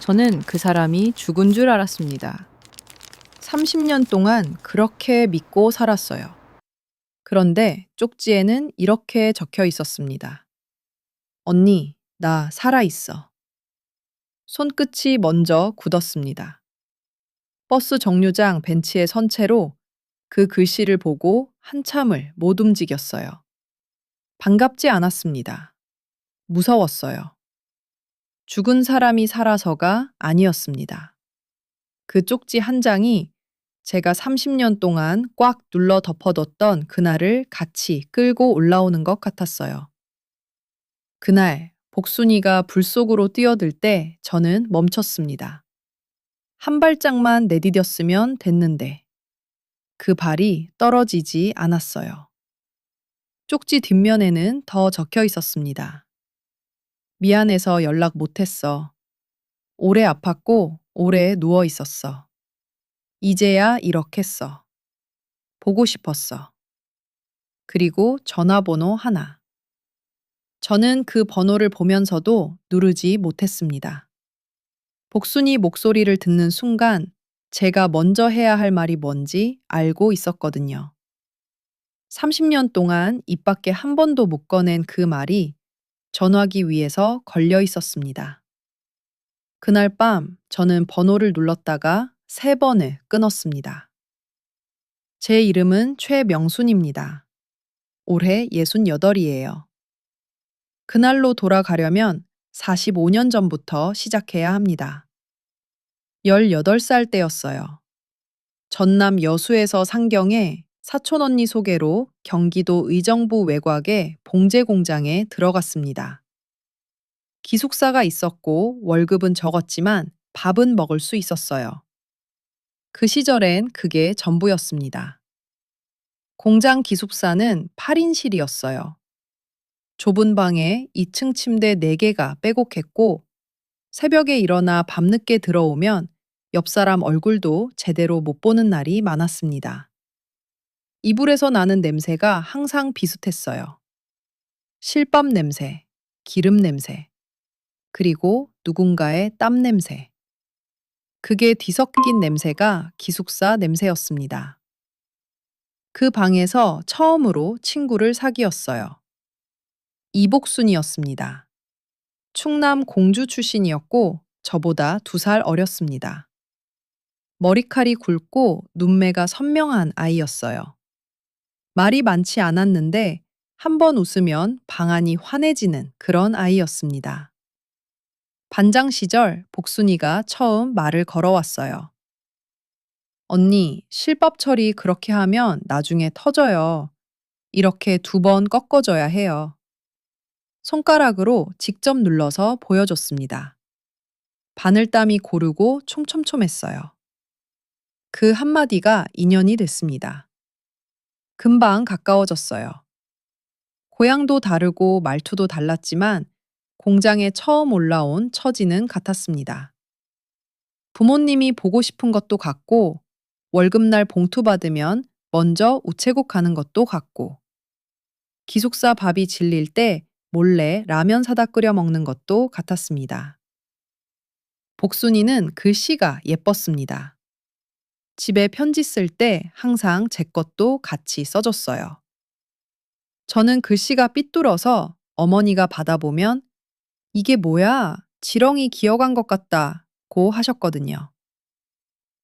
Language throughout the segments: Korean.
저는 그 사람이 죽은 줄 알았습니다. 30년 동안 그렇게 믿고 살았어요. 그런데 쪽지에는 이렇게 적혀 있었습니다. 언니, 나 살아있어. 손끝이 먼저 굳었습니다. 버스 정류장 벤치에 선 채로 그 글씨를 보고 한참을 못 움직였어요. 반갑지 않았습니다. 무서웠어요. 죽은 사람이 살아서가 아니었습니다. 그 쪽지 한 장이 제가 30년 동안 꽉 눌러 덮어뒀던 그날을 같이 끌고 올라오는 것 같았어요. 그날 복순이가 불 속으로 뛰어들 때 저는 멈췄습니다. 한 발짝만 내디뎠으면 됐는데 그 발이 떨어지지 않았어요. 쪽지 뒷면에는 더 적혀 있었습니다. 미안해서 연락 못했어. 오래 아팠고 오래 누워 있었어. 이제야 이렇겠어. 보고 싶었어. 그리고 전화번호 하나. 저는 그 번호를 보면서도 누르지 못했습니다. 복순이 목소리를 듣는 순간 제가 먼저 해야 할 말이 뭔지 알고 있었거든요. 30년 동안 입 밖에 한 번도 못 꺼낸 그 말이 전화기 위에서 걸려 있었습니다. 그날 밤 저는 번호를 눌렀다가 3번을 끊었습니다. 제 이름은 최명순입니다. 올해 68이에요. 그날로 돌아가려면 45년 전부터 시작해야 합니다. 18살 때였어요. 전남 여수에서 상경에 사촌언니 소개로 경기도 의정부 외곽의 봉제 공장에 들어갔습니다. 기숙사가 있었고 월급은 적었지만 밥은 먹을 수 있었어요. 그 시절엔 그게 전부였습니다. 공장 기숙사는 8인실이었어요. 좁은 방에 2층 침대 4개가 빼곡했고 새벽에 일어나 밤늦게 들어오면 옆 사람 얼굴도 제대로 못 보는 날이 많았습니다. 이불에서 나는 냄새가 항상 비슷했어요. 실밥 냄새, 기름 냄새, 그리고 누군가의 땀 냄새. 그게 뒤섞인 냄새가 기숙사 냄새였습니다. 그 방에서 처음으로 친구를 사귀었어요. 이복순이었습니다. 충남 공주 출신이었고 저보다 2살 어렸습니다. 머리칼이 굵고 눈매가 선명한 아이였어요. 말이 많지 않았는데 한 번 웃으면 방안이 환해지는 그런 아이였습니다. 반장 시절 복순이가 처음 말을 걸어왔어요. 언니, 실밥 처리 그렇게 하면 나중에 터져요. 이렇게 2번 꺾어줘야 해요. 손가락으로 직접 눌러서 보여줬습니다. 바늘땀이 고르고 촘촘촘했어요. 그 한마디가 인연이 됐습니다. 금방 가까워졌어요. 고향도 다르고 말투도 달랐지만 공장에 처음 올라온 처지는 같았습니다. 부모님이 보고 싶은 것도 같고 월급날 봉투 받으면 먼저 우체국 가는 것도 같고 기숙사 밥이 질릴 때 몰래 라면 사다 끓여 먹는 것도 같았습니다. 복순이는 글씨가 예뻤습니다. 집에 편지 쓸 때 항상 제 것도 같이 써줬어요. 저는 글씨가 삐뚤어서 어머니가 받아보면 이게 뭐야? 지렁이 기어간 것 같다고 하셨거든요.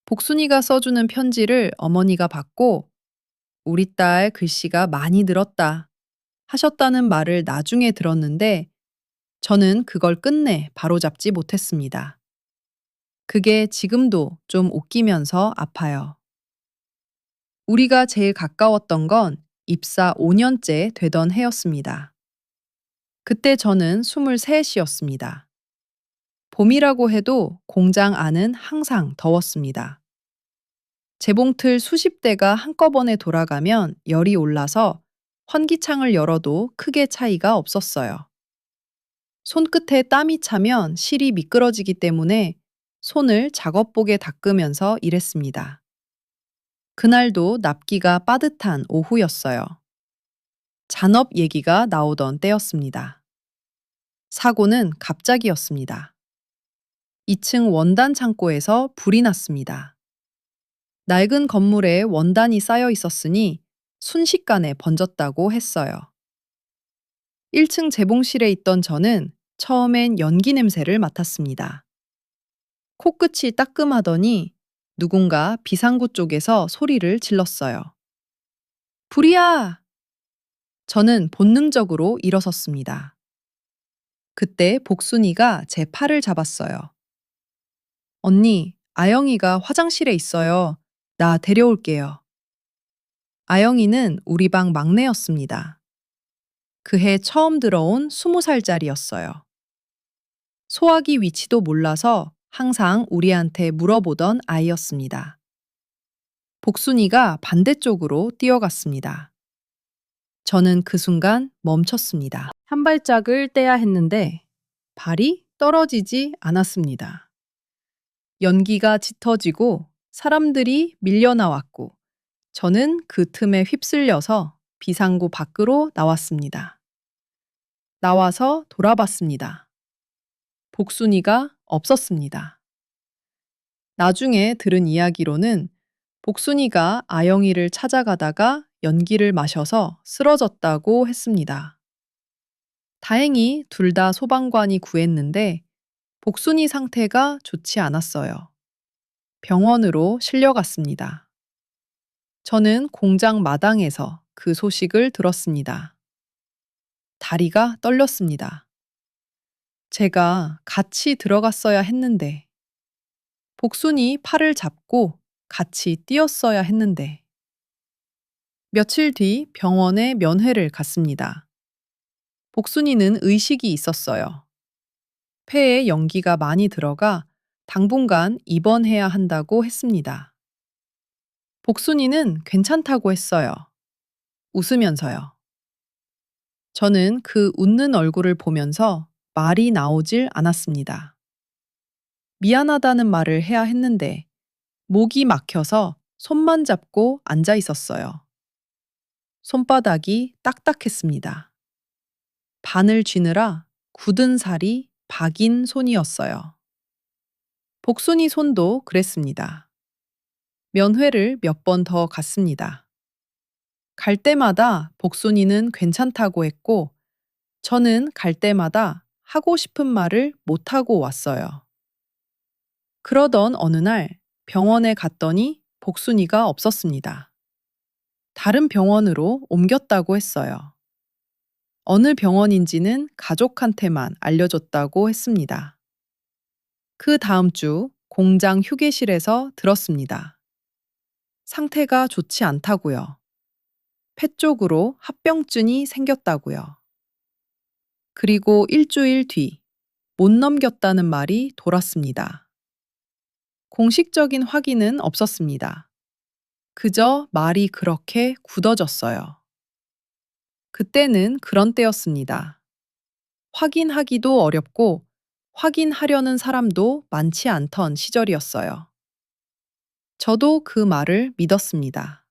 복순이가 써주는 편지를 어머니가 받고 우리 딸 글씨가 많이 늘었다 하셨다는 말을 나중에 들었는데 저는 그걸 끝내 바로잡지 못했습니다. 그게 지금도 좀 웃기면서 아파요. 우리가 제일 가까웠던 건 입사 5년째 되던 해였습니다. 그때 저는 23이었습니다. 봄이라고 해도 공장 안은 항상 더웠습니다. 재봉틀 수십 대가 한꺼번에 돌아가면 열이 올라서 환기창을 열어도 크게 차이가 없었어요. 손끝에 땀이 차면 실이 미끄러지기 때문에 손을 작업복에 닦으면서 일했습니다. 그날도 납기가 빠듯한 오후였어요. 잔업 얘기가 나오던 때였습니다. 사고는 갑작이었습니다. 2층 원단 창고에서 불이 났습니다. 낡은 건물에 원단이 쌓여 있었으니 순식간에 번졌다고 했어요. 1층 재봉실에 있던 저는 처음엔 연기 냄새를 맡았습니다. 코끝이 따끔하더니 누군가 비상구 쪽에서 소리를 질렀어요. 불이야! 저는 본능적으로 일어섰습니다. 그때 복순이가 제 팔을 잡았어요. 언니, 아영이가 화장실에 있어요. 나 데려올게요. 아영이는 우리 방 막내였습니다. 그해 처음 들어온 20살짜리였어요. 소화기 위치도 몰라서 항상 우리한테 물어보던 아이였습니다. 복순이가 반대쪽으로 뛰어갔습니다. 저는 그 순간 멈췄습니다. 한 발짝을 떼야 했는데 발이 떨어지지 않았습니다. 연기가 짙어지고 사람들이 밀려나왔고 저는 그 틈에 휩쓸려서 비상구 밖으로 나왔습니다. 나와서 돌아봤습니다. 복순이가 없었습니다. 나중에 들은 이야기로는 복순이가 아영이를 찾아가다가 연기를 마셔서 쓰러졌다고 했습니다. 다행히 둘 다 소방관이 구했는데 복순이 상태가 좋지 않았어요. 병원으로 실려갔습니다. 저는 공장 마당에서 그 소식을 들었습니다. 다리가 떨렸습니다. 제가 같이 들어갔어야 했는데, 복순이 팔을 잡고 같이 뛰었어야 했는데, 며칠 뒤 병원에 면회를 갔습니다. 복순이는 의식이 있었어요. 폐에 연기가 많이 들어가 당분간 입원해야 한다고 했습니다. 복순이는 괜찮다고 했어요. 웃으면서요. 저는 그 웃는 얼굴을 보면서 말이 나오질 않았습니다. 미안하다는 말을 해야 했는데 목이 막혀서 손만 잡고 앉아 있었어요. 손바닥이 딱딱했습니다. 바늘 쥐느라 굳은 살이 박인 손이었어요. 복순이 손도 그랬습니다. 면회를 몇 번 더 갔습니다. 갈 때마다 복순이는 괜찮다고 했고, 저는 갈 때마다 하고 싶은 말을 못하고 왔어요. 그러던 어느 날 병원에 갔더니 복순이가 없었습니다. 다른 병원으로 옮겼다고 했어요. 어느 병원인지는 가족한테만 알려줬다고 했습니다. 그 다음 주 공장 휴게실에서 들었습니다. 상태가 좋지 않다고요. 폐 쪽으로 합병증이 생겼다고요. 그리고 일주일 뒤 못 넘겼다는 말이 돌았습니다. 공식적인 확인은 없었습니다. 그저 말이 그렇게 굳어졌어요. 그때는 그런 때였습니다. 확인하기도 어렵고 확인하려는 사람도 많지 않던 시절이었어요. 저도 그 말을 믿었습니다.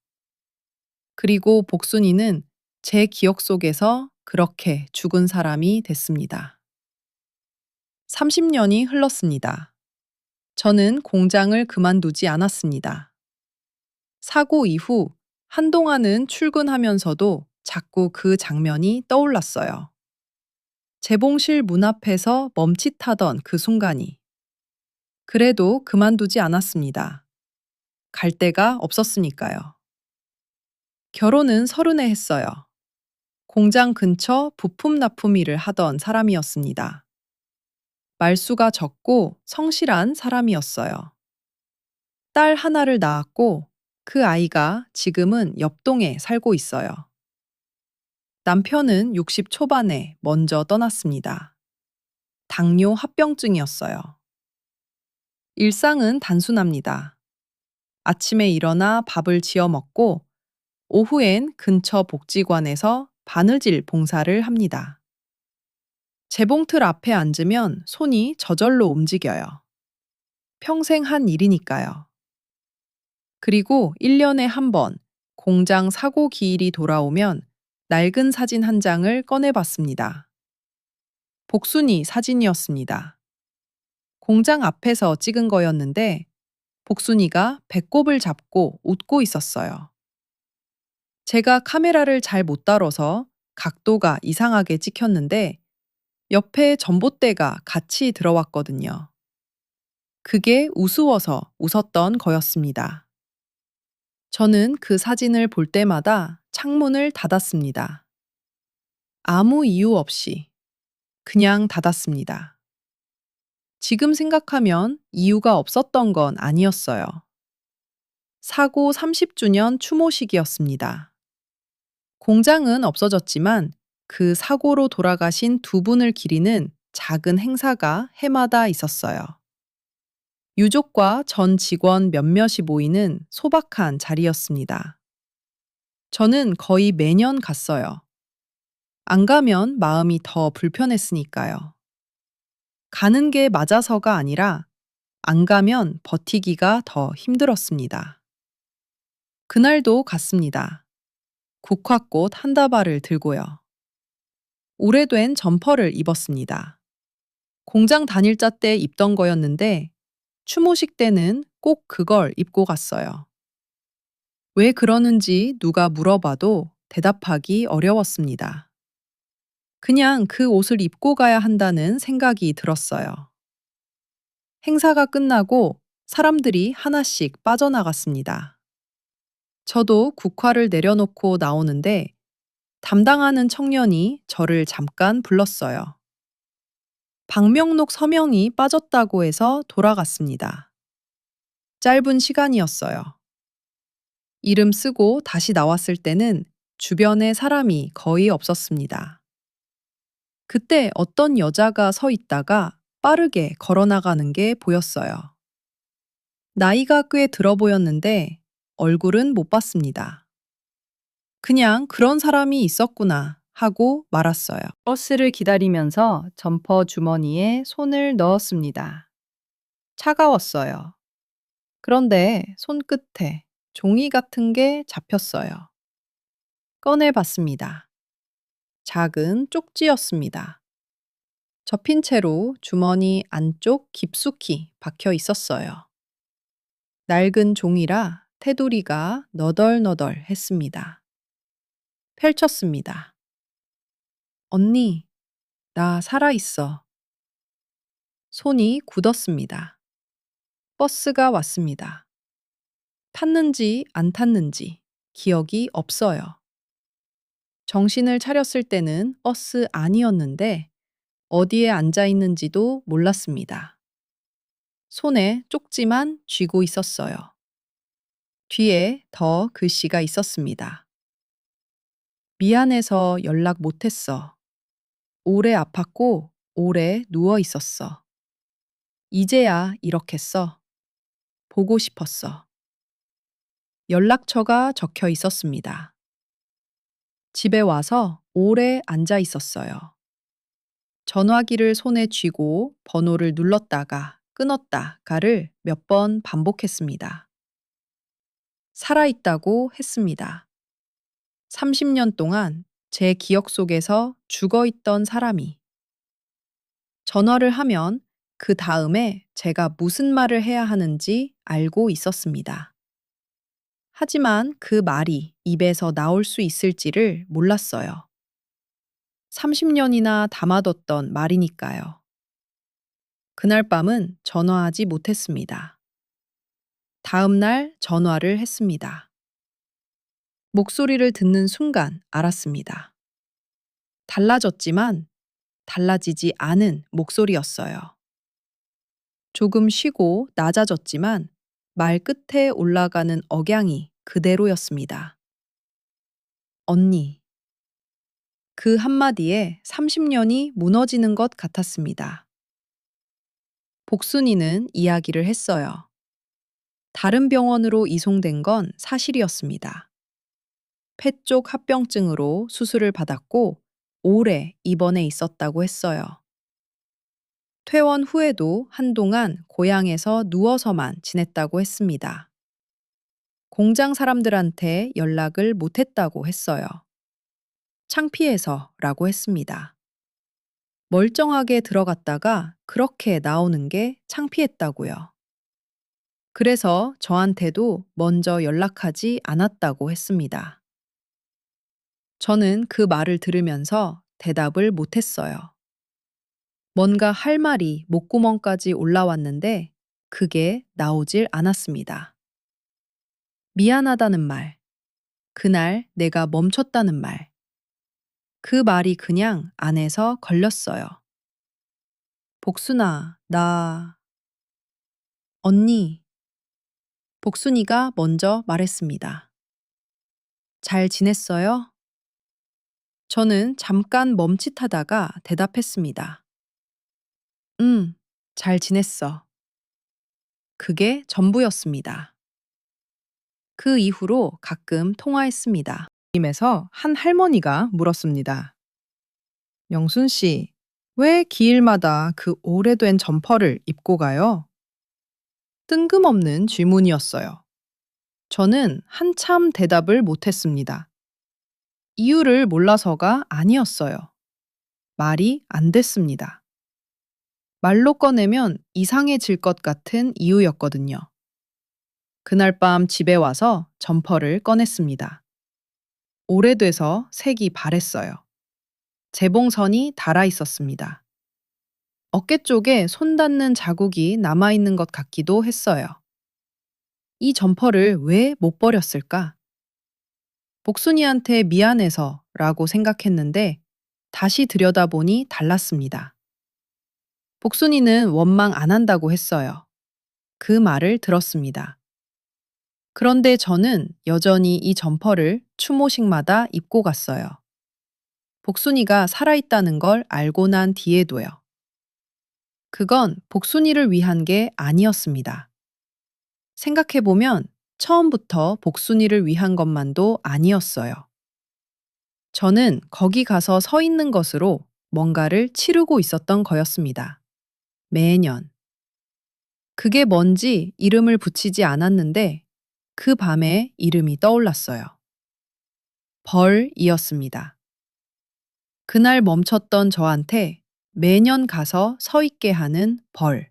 그리고 복순이는 제 기억 속에서 그렇게 죽은 사람이 됐습니다. 30년이 흘렀습니다. 저는 공장을 그만두지 않았습니다. 사고 이후 한동안은 출근하면서도 자꾸 그 장면이 떠올랐어요. 재봉실 문 앞에서 멈칫하던 그 순간이. 그래도 그만두지 않았습니다. 갈 데가 없었으니까요. 결혼은 30에 했어요. 공장 근처 부품 납품 일을 하던 사람이었습니다. 말수가 적고 성실한 사람이었어요. 딸 하나를 낳았고 그 아이가 지금은 옆동에 살고 있어요. 남편은 60 초반에 먼저 떠났습니다. 당뇨 합병증이었어요. 일상은 단순합니다. 아침에 일어나 밥을 지어 먹고 오후엔 근처 복지관에서 바느질 봉사를 합니다. 재봉틀 앞에 앉으면 손이 저절로 움직여요. 평생 한 일이니까요. 그리고 1년에 한 번 공장 사고 기일이 돌아오면 낡은 사진 한 장을 꺼내봤습니다. 복순이 사진이었습니다. 공장 앞에서 찍은 거였는데 복순이가 배꼽을 잡고 웃고 있었어요. 제가 카메라를 잘 못 다뤄서 각도가 이상하게 찍혔는데 옆에 전봇대가 같이 들어왔거든요. 그게 우스워서 웃었던 거였습니다. 저는 그 사진을 볼 때마다 창문을 닫았습니다. 아무 이유 없이 그냥 닫았습니다. 지금 생각하면 이유가 없었던 건 아니었어요. 사고 30주년 추모식이었습니다. 공장은 없어졌지만 그 사고로 돌아가신 두 분을 기리는 작은 행사가 해마다 있었어요. 유족과 전 직원 몇몇이 모이는 소박한 자리였습니다. 저는 거의 매년 갔어요. 안 가면 마음이 더 불편했으니까요. 가는 게 맞아서가 아니라 안 가면 버티기가 더 힘들었습니다. 그날도 갔습니다. 국화꽃 한 다발을 들고요. 오래된 점퍼를 입었습니다. 공장 단일자 때 입던 거였는데 추모식 때는 꼭 그걸 입고 갔어요. 왜 그러는지 누가 물어봐도 대답하기 어려웠습니다. 그냥 그 옷을 입고 가야 한다는 생각이 들었어요. 행사가 끝나고 사람들이 하나씩 빠져나갔습니다. 저도 국화를 내려놓고 나오는데 담당하는 청년이 저를 잠깐 불렀어요. 방명록 서명이 빠졌다고 해서 돌아갔습니다. 짧은 시간이었어요. 이름 쓰고 다시 나왔을 때는 주변에 사람이 거의 없었습니다. 그때 어떤 여자가 서 있다가 빠르게 걸어 나가는 게 보였어요. 나이가 꽤 들어 보였는데 얼굴은 못 봤습니다. 그냥 그런 사람이 있었구나 하고 말았어요. 버스를 기다리면서 점퍼 주머니에 손을 넣었습니다. 차가웠어요. 그런데 손끝에 종이 같은 게 잡혔어요. 꺼내 봤습니다. 작은 쪽지였습니다. 접힌 채로 주머니 안쪽 깊숙이 박혀 있었어요. 낡은 종이라 테두리가 너덜너덜 했습니다. 펼쳤습니다. 언니, 나 살아있어. 손이 굳었습니다. 버스가 왔습니다. 탔는지 안 탔는지 기억이 없어요. 정신을 차렸을 때는 버스 안이었는데 어디에 앉아 있는지도 몰랐습니다. 손에 쪽지만 쥐고 있었어요. 뒤에 더 글씨가 있었습니다. 미안해서 연락 못했어. 오래 아팠고 오래 누워 있었어. 이제야 이렇게 써. 보고 싶었어. 연락처가 적혀 있었습니다. 집에 와서 오래 앉아 있었어요. 전화기를 손에 쥐고 번호를 눌렀다가 끊었다가를 몇 번 반복했습니다. 살아있다고 했습니다. 30년 동안 제 기억 속에서 죽어 있던 사람이 전화를 하면 그 다음에 제가 무슨 말을 해야 하는지 알고 있었습니다. 하지만 그 말이 입에서 나올 수 있을지를 몰랐어요. 30년이나 담아뒀던 말이니까요. 그날 밤은 전화하지 못했습니다. 다음 날 전화를 했습니다. 목소리를 듣는 순간 알았습니다. 달라졌지만 달라지지 않은 목소리였어요. 조금 쉬고 낮아졌지만 말 끝에 올라가는 억양이 그대로였습니다. 언니. 그 한마디에 30년이 무너지는 것 같았습니다. 복순이는 이야기를 했어요. 다른 병원으로 이송된 건 사실이었습니다. 폐 쪽 합병증으로 수술을 받았고 오래 입원해 있었다고 했어요. 퇴원 후에도 한동안 고향에서 누워서만 지냈다고 했습니다. 공장 사람들한테 연락을 못했다고 했어요. 창피해서라고 했습니다. 멀쩡하게 들어갔다가 그렇게 나오는 게 창피했다고요. 그래서 저한테도 먼저 연락하지 않았다고 했습니다. 저는 그 말을 들으면서 대답을 못했어요. 뭔가 할 말이 목구멍까지 올라왔는데 그게 나오질 않았습니다. 미안하다는 말, 그날 내가 멈췄다는 말, 그 말이 그냥 안에서 걸렸어요. 복순아, 언니, 복순이가 먼저 말했습니다. 잘 지냈어요? 저는 잠깐 멈칫하다가 대답했습니다. 응, 잘 지냈어. 그게 전부였습니다. 그 이후로 가끔 통화했습니다. 임에서 한 할머니가 물었습니다. 영순 씨, 왜 기일마다 그 오래된 점퍼를 입고 가요? 뜬금없는 질문이었어요. 저는 한참 대답을 못했습니다. 이유를 몰라서가 아니었어요. 말이 안 됐습니다. 말로 꺼내면 이상해질 것 같은 이유였거든요. 그날 밤 집에 와서 점퍼를 꺼냈습니다. 오래돼서 색이 바랬어요. 재봉선이 달아 있었습니다. 어깨 쪽에 손 닿는 자국이 남아있는 것 같기도 했어요. 이 점퍼를 왜 못 버렸을까? 복순이한테 미안해서 라고 생각했는데 다시 들여다보니 달랐습니다. 복순이는 원망 안 한다고 했어요. 그 말을 들었습니다. 그런데 저는 여전히 이 점퍼를 추모식마다 입고 갔어요. 복순이가 살아있다는 걸 알고 난 뒤에도요. 그건 복순이를 위한 게 아니었습니다. 생각해보면 처음부터 복순이를 위한 것만도 아니었어요. 저는 거기 가서 서 있는 것으로 뭔가를 치르고 있었던 거였습니다. 매년. 그게 뭔지 이름을 붙이지 않았는데 그 밤에 이름이 떠올랐어요. 벌이었습니다. 그날 멈췄던 저한테 매년 가서 서 있게 하는 벌.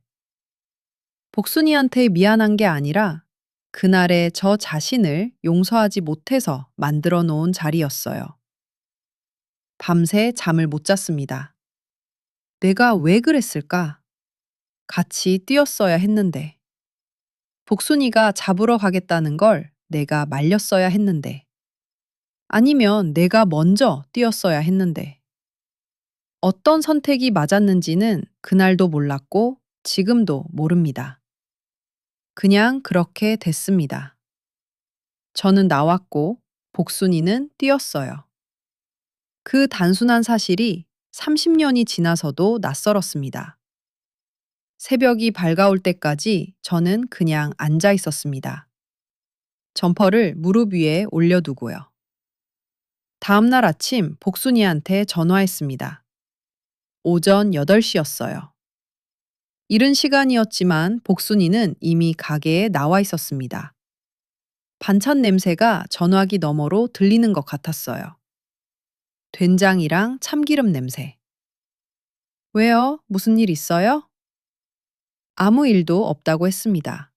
복순이한테 미안한 게 아니라 그날의 저 자신을 용서하지 못해서 만들어 놓은 자리였어요. 밤새 잠을 못 잤습니다. 내가 왜 그랬을까? 같이 뛰었어야 했는데. 복순이가 잡으러 가겠다는 걸 내가 말렸어야 했는데. 아니면 내가 먼저 뛰었어야 했는데. 어떤 선택이 맞았는지는 그날도 몰랐고 지금도 모릅니다. 그냥 그렇게 됐습니다. 저는 나왔고 복순이는 뛰었어요. 그 단순한 사실이 30년이 지나서도 낯설었습니다. 새벽이 밝아올 때까지 저는 그냥 앉아 있었습니다. 점퍼를 무릎 위에 올려두고요. 다음날 아침 복순이한테 전화했습니다. 오전 8시였어요. 이른 시간이었지만 복순이는 이미 가게에 나와 있었습니다. 반찬 냄새가 전화기 너머로 들리는 것 같았어요. 된장이랑 참기름 냄새. 왜요? 무슨 일 있어요? 아무 일도 없다고 했습니다.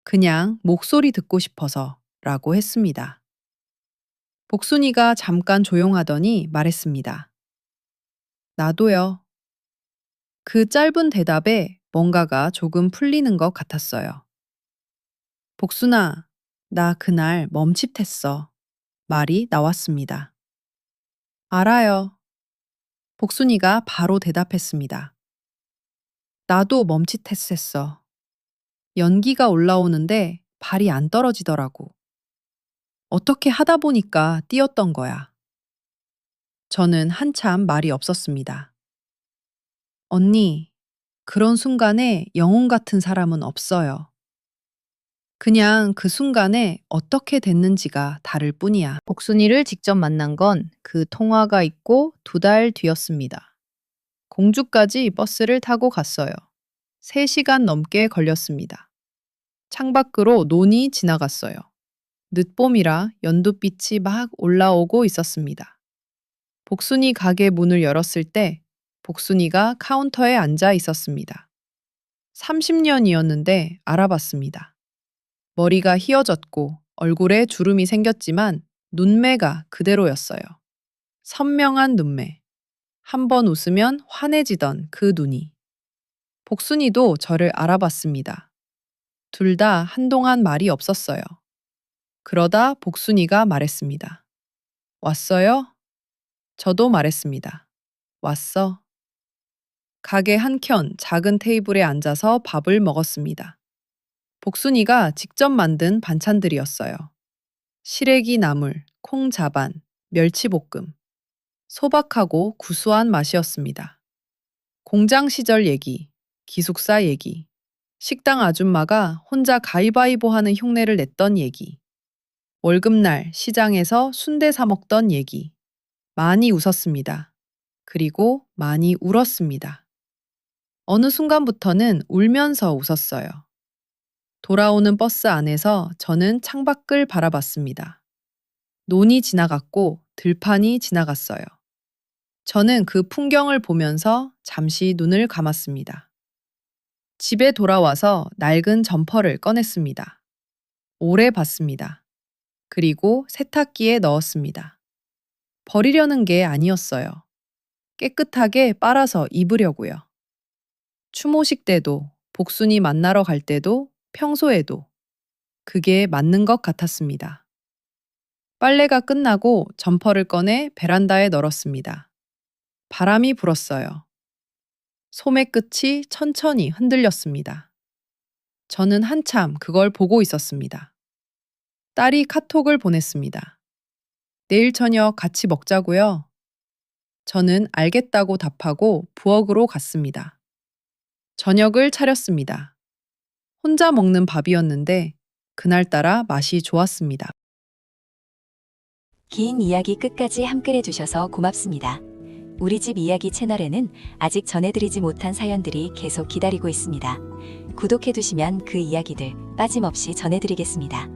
그냥 목소리 듣고 싶어서 라고 했습니다. 복순이가 잠깐 조용하더니 말했습니다. 나도요. 그 짧은 대답에 뭔가가 조금 풀리는 것 같았어요. 복순아, 나 그날 멈칫했어. 말이 나왔습니다. 알아요. 복순이가 바로 대답했습니다. 나도 멈칫했었어. 연기가 올라오는데 발이 안 떨어지더라고. 어떻게 하다 보니까 뛰었던 거야. 저는 한참 말이 없었습니다. 언니, 그런 순간에 영혼 같은 사람은 없어요. 그냥 그 순간에 어떻게 됐는지가 다를 뿐이야. 복순이를 직접 만난 건 그 통화가 있고 2달 뒤였습니다. 공주까지 버스를 타고 갔어요. 3시간 넘게 걸렸습니다. 창밖으로 논이 지나갔어요. 늦봄이라 연두빛이 막 올라오고 있었습니다. 복순이 가게 문을 열었을 때 복순이가 카운터에 앉아 있었습니다. 30년이었는데 알아봤습니다. 머리가 휘어졌고 얼굴에 주름이 생겼지만 눈매가 그대로였어요. 선명한 눈매. 한 번 웃으면 환해지던 그 눈이. 복순이도 저를 알아봤습니다. 둘 다 한동안 말이 없었어요. 그러다 복순이가 말했습니다. 왔어요? 저도 말했습니다. 왔어. 가게 한켠 작은 테이블에 앉아서 밥을 먹었습니다. 복순이가 직접 만든 반찬들이었어요. 시래기 나물, 콩 자반, 멸치볶음. 소박하고 구수한 맛이었습니다. 공장 시절 얘기, 기숙사 얘기, 식당 아줌마가 혼자 가위바위보 하는 흉내를 냈던 얘기, 월급날 시장에서 순대 사 먹던 얘기. 많이 웃었습니다. 그리고 많이 울었습니다. 어느 순간부터는 울면서 웃었어요. 돌아오는 버스 안에서 저는 창밖을 바라봤습니다. 논이 지나갔고 들판이 지나갔어요. 저는 그 풍경을 보면서 잠시 눈을 감았습니다. 집에 돌아와서 낡은 점퍼를 꺼냈습니다. 오래 봤습니다. 그리고 세탁기에 넣었습니다. 버리려는 게 아니었어요. 깨끗하게 빨아서 입으려고요. 추모식 때도, 복순이 만나러 갈 때도, 평소에도 그게 맞는 것 같았습니다. 빨래가 끝나고 점퍼를 꺼내 베란다에 널었습니다. 바람이 불었어요. 소매 끝이 천천히 흔들렸습니다. 저는 한참 그걸 보고 있었습니다. 딸이 카톡을 보냈습니다. 내일 저녁 같이 먹자고요. 저는 알겠다고 답하고 부엌으로 갔습니다. 저녁을 차렸습니다. 혼자 먹는 밥이었는데 그날따라 맛이 좋았습니다. 긴 이야기 끝까지 함께 해주셔서 고맙습니다. 우리 집 이야기 채널에는 아직 전해드리지 못한 사연들이 계속 기다리고 있습니다. 구독해두시면 그 이야기들 빠짐없이 전해드리겠습니다.